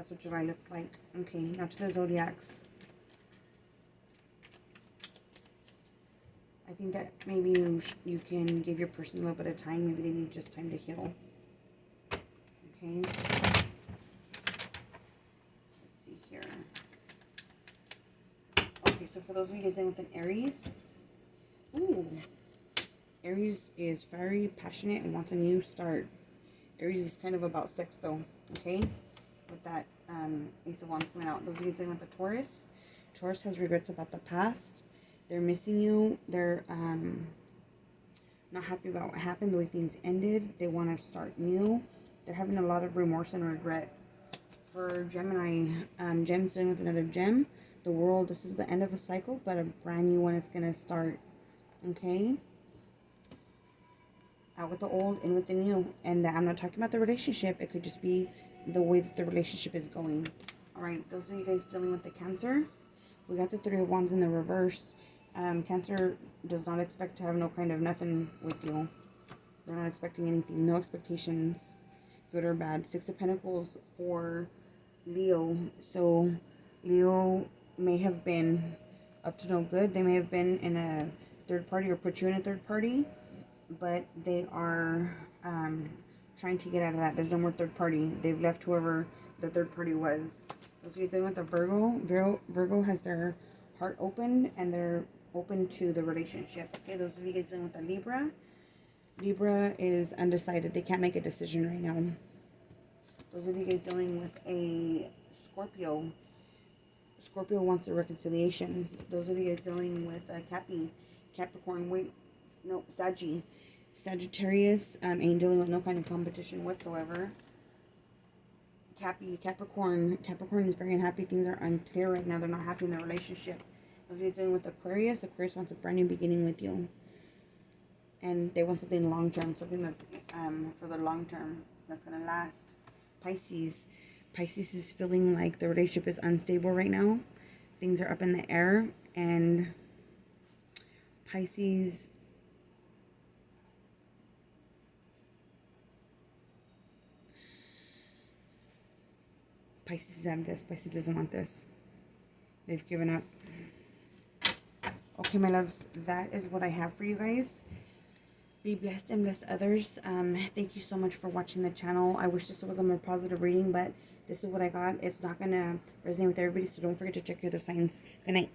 That's what July looks like. Okay, now to the zodiacs. I think that maybe you can give your person a little bit of time. Maybe they need just time to heal. Okay. Let's see here. Okay, so for those of you guys dealing with an Aries. Ooh. Aries is very passionate and wants a new start. Aries is kind of about sex though. Okay. With that Ace of Wands coming out. Those of you dealing with the Taurus. Taurus has regrets about the past. They're missing you. They're not happy about what happened, the way things ended. They want to start new. They're having a lot of remorse and regret. For Gemini, Gem's dealing with another gem. The World, this is the end of a cycle, but a brand new one is going to start. Okay? Out with the old, in with the new. And I'm not talking about the relationship. It could just be the way that the relationship is going. Alright, those of you guys dealing with the Cancer. We got the Three of Wands in the reverse. Cancer does not expect to have no kind of nothing with you. They're not expecting anything. No expectations, good or bad. Six of Pentacles for Leo. So Leo may have been up to no good. They may have been in a third party or put you in a third party. But they are trying to get out of that. There's no more third party. They've left whoever the third party was. Those of you dealing with a Virgo. Virgo has their heart open and they're open to the relationship. Okay, those of you guys dealing with a Libra. Libra is undecided. They can't make a decision right now. Those of you guys dealing with a Scorpio. Scorpio wants a reconciliation. Those of you guys dealing with a Capricorn. Sagittarius ain't dealing with no kind of competition whatsoever. Capricorn is very unhappy. Things are unclear right now. They're not happy in their relationship. Those of you dealing with Aquarius wants a brand new beginning with you. And they want something long term, something that's for the long term, that's going to last. Pisces is feeling like the relationship is unstable right now. Things are up in the air. And Pisces is out of this. Pisces doesn't want this. They've given up. Okay, my loves, that is what I have for you guys. Be blessed and bless others. Thank you so much for watching the channel. I wish this was a more positive reading, but this is what I got. It's not going to resonate with everybody, so don't forget to check your other signs. Good night.